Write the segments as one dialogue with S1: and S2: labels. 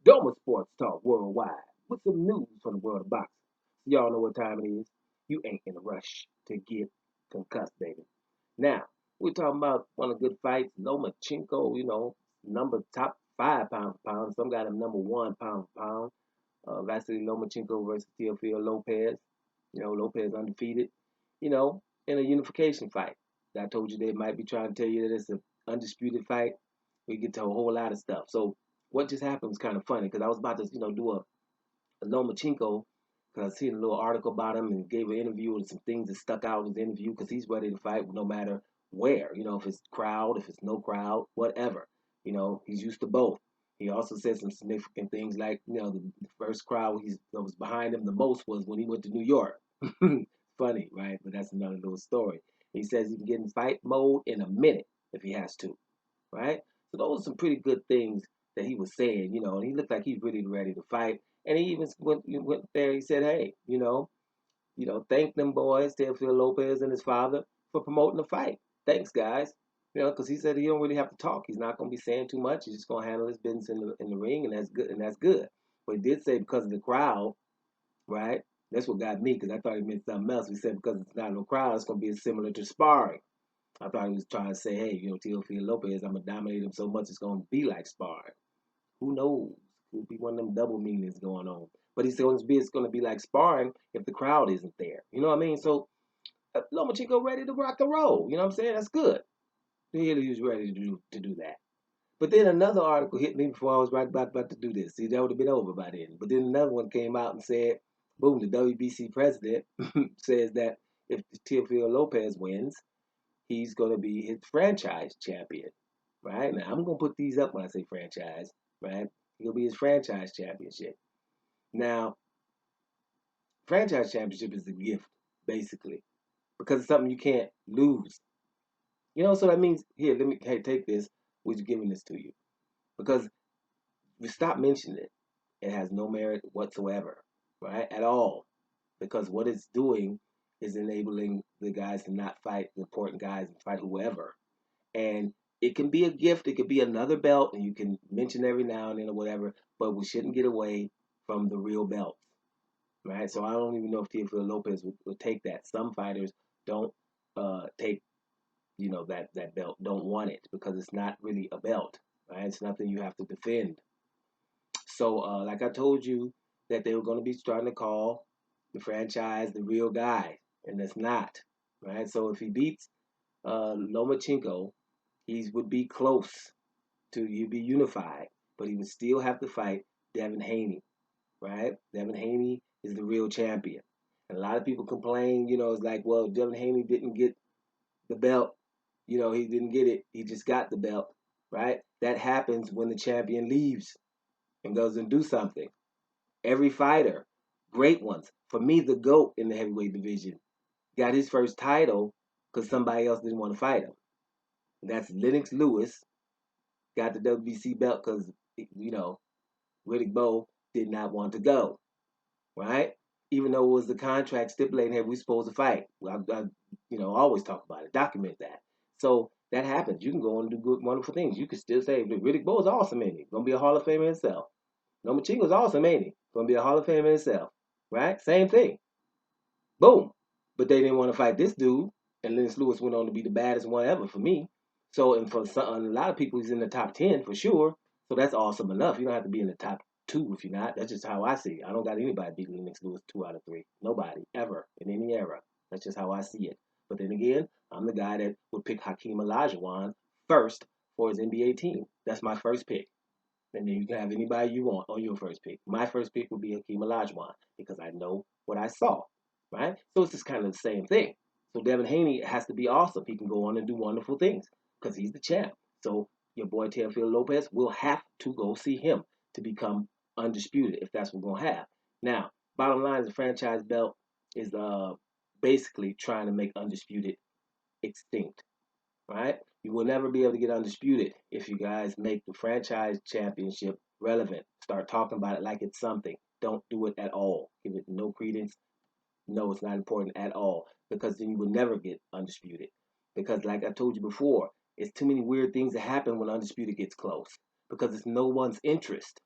S1: Doma Sports Talk Worldwide with some news from the world of boxing. Y'all know what time it is. You ain't in a rush to get concussed, baby. Now, we're talking about one of the good fights, Lomachenko, number top 5 pound for pound. Some got him number 1 pound for pound. Vasily Lomachenko versus Teofimo Lopez. Lopez undefeated, in a unification fight. I told you they might be trying to tell you that it's an undisputed fight. We get to a whole lot of stuff. So what just happened was kind of funny because I was about to, do a Lomachenko because I seen a little article about him and gave an interview and some things that stuck out in his interview because he's ready to fight no matter where, if it's crowd, if it's no crowd, whatever. He's used to both. He also said some significant things like, the first crowd that was behind him the most was when he went to New York. Funny, right? But that's another little story. He says he can get in fight mode in a minute if he has to, right? So those are some pretty good things that he was saying, and he looked like he's really ready to fight. And he even went there. He said, "Hey, thank them boys, Teofimo Lopez and his father, for promoting the fight. Thanks, guys." Because he said he don't really have to talk. He's not going to be saying too much. He's just going to handle his business in the ring, and that's good. And that's good. But he did say because of the crowd, right? That's what got me because I thought he meant something else. He said because it's not no crowd, it's going to be similar to sparring. I thought he was trying to say, hey, Teofimo Lopez, I'm gonna dominate him so much it's gonna be like sparring. Who knows? Could be one of them double meanings going on. But he said it's gonna be like sparring if the crowd isn't there. You know what I mean? So Lomachenko ready to rock and roll. You know what I'm saying? That's good. He was ready to do that. But then another article hit me before I was right about to do this. See, that would have been over by then. But then another one came out and said, boom, the WBC president says that if Teofimo Lopez wins, he's going to be his franchise champion, right? Now, I'm going to put these up when I say franchise, right? He'll be his franchise championship. Now, franchise championship is a gift, basically, because it's something you can't lose. So that means, here, hey, take this, we're giving this to you. Because we stop mentioning it. It has no merit whatsoever, right? At all. Because what it's doing is enabling the guys to not fight the important guys and fight whoever. And it can be a gift, it could be another belt, and you can mention every now and then or whatever, but we shouldn't get away from the real belts, right? So I don't even know if Teofimo Lopez would take that. Some fighters don't take, that belt, don't want it because it's not really a belt, right? It's nothing you have to defend. So, like I told you, that they were going to be starting to call the franchise the real guy, and that's not, right? So if he beats Lomachenko, he would be close to you be unified, but he would still have to fight Devin Haney, right? Devin Haney is the real champion. And a lot of people complain, it's like, well, Devin Haney didn't get the belt. He didn't get it. He just got the belt, right? That happens when the champion leaves and goes and do something. Every fighter, great ones. For me, the GOAT in the heavyweight division got his first title because somebody else didn't want to fight him. And that's Lennox Lewis, got the WBC belt because, Riddick Bowe did not want to go, right? Even though it was the contract stipulating, hey, we supposed to fight. Well, always talk about it, document that. So that happens. You can go on and do good, wonderful things. You can still say, Riddick Bowe is awesome, ain't he? Gonna be a Hall of Famer himself. Lomachenko's awesome, ain't he? Gonna be a Hall of Famer himself, right? Same thing. Boom. But they didn't want to fight this dude, and Lennox Lewis went on to be the baddest one ever for me. So, and for a lot of people, he's in the top 10 for sure. So that's awesome enough. You don't have to be in the top two if you're not. That's just how I see it. I don't got anybody beat Lennox Lewis 2 out of 3. Nobody ever in any era. That's just how I see it. But then again, I'm the guy that would pick Hakeem Olajuwon first for his NBA team. That's my first pick. And then you can have anybody you want on your first pick. My first pick would be Hakeem Olajuwon because I know what I saw, right? So it's just kind of the same thing. So Devin Haney has to be awesome. He can go on and do wonderful things because he's the champ. So your boy Teofimo Lopez will have to go see him to become undisputed if that's what we're gonna have. Now, bottom line is the franchise belt is basically trying to make undisputed extinct, right? You will never be able to get undisputed if you guys make the franchise championship relevant. Start talking about it like it's something. Don't do it at all. Give it no credence. No, it's not important at all because then you will never get undisputed. Because, like I told you before, it's too many weird things that happen when undisputed gets close because it's no one's interest.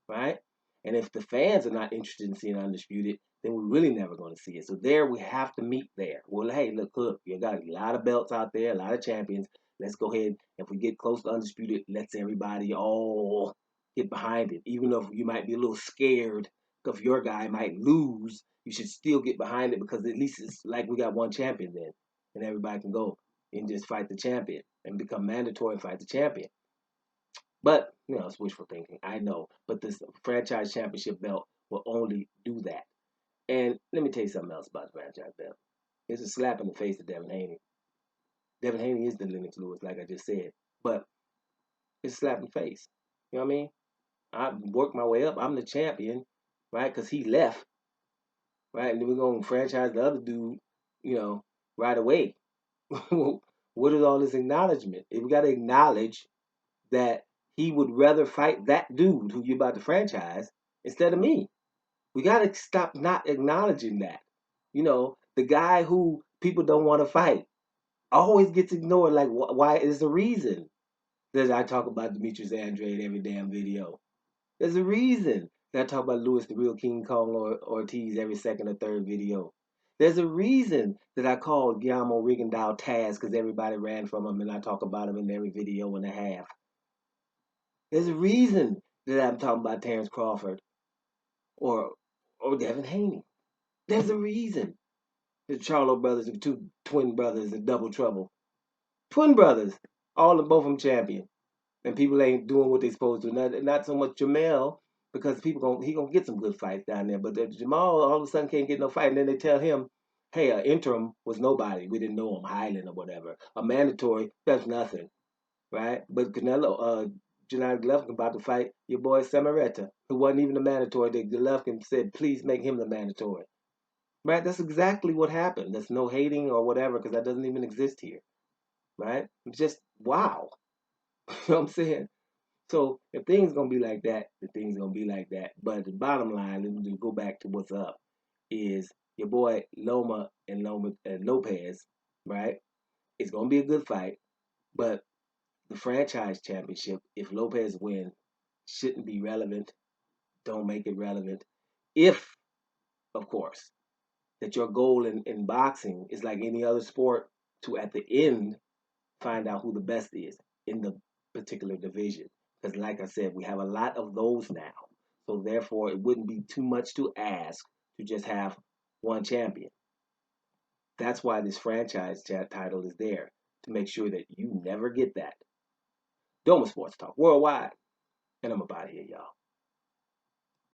S1: right? And if the fans are not interested in seeing Undisputed, then we're really never going to see it. So there we have to meet there. Well, hey, look, you got a lot of belts out there, a lot of champions. Let's go ahead. If we get close to Undisputed, let's everybody all get behind it. Even though you might be a little scared if your guy might lose, you should still get behind it because at least it's like we got one champion then. And everybody can go and just fight the champion and become mandatory and fight the champion. But, it's wishful thinking. I know. But this franchise championship belt will only do that. And let me tell you something else about the franchise belt. It's a slap in the face to Devin Haney. Devin Haney is the Lennox Lewis, like I just said. But it's a slap in the face. You know what I mean? I worked my way up. I'm the champion, right? Because he left, right? And then we're going to franchise the other dude, right away. What is all this acknowledgement? If we got to acknowledge that he would rather fight that dude who you're about to franchise instead of me. We got to stop not acknowledging that. The guy who people don't want to fight always gets ignored. Like, why is the reason that I talk about Demetrius Andrade every damn video? There's a reason that I talk about Louis the Real King Kong or Ortiz every second or third video. There's a reason that I call Guillermo Rigondeaux Taz because everybody ran from him and I talk about him in every video and a half. There's a reason that I'm talking about Terrence Crawford or Devin Haney. There's a reason. The Charlo brothers are two twin brothers in double trouble. Twin brothers, both of them champion. And people ain't doing what they supposed to. Not so much Jamel, because he gonna get some good fights down there. But Jamal all of a sudden can't get no fight, and then they tell him, hey, an interim was nobody. We didn't know him, Highland or whatever. A mandatory, that's nothing. Right? But Canelo, Gennady Golovkin about to fight your boy Samaretta, who wasn't even the mandatory. That Golovkin said, please make him the mandatory. Right? That's exactly what happened. There's no hating or whatever because that doesn't even exist here. Right? It's just wow. You know what I'm saying? So if things gonna be like that, the things gonna be like that. But the bottom line, let me just go back to what's up, is your boy Lopez, right? It's gonna be a good fight, but the franchise championship, if Lopez wins, shouldn't be relevant. Don't make it relevant. If, of course, that your goal in boxing is like any other sport to at the end find out who the best is in the particular division. Because like I said, we have a lot of those now. So therefore, it wouldn't be too much to ask to just have one champion. That's why this franchise title is there, to make sure that you never get that. Doma Sports Talk Worldwide. And I'm about here, y'all.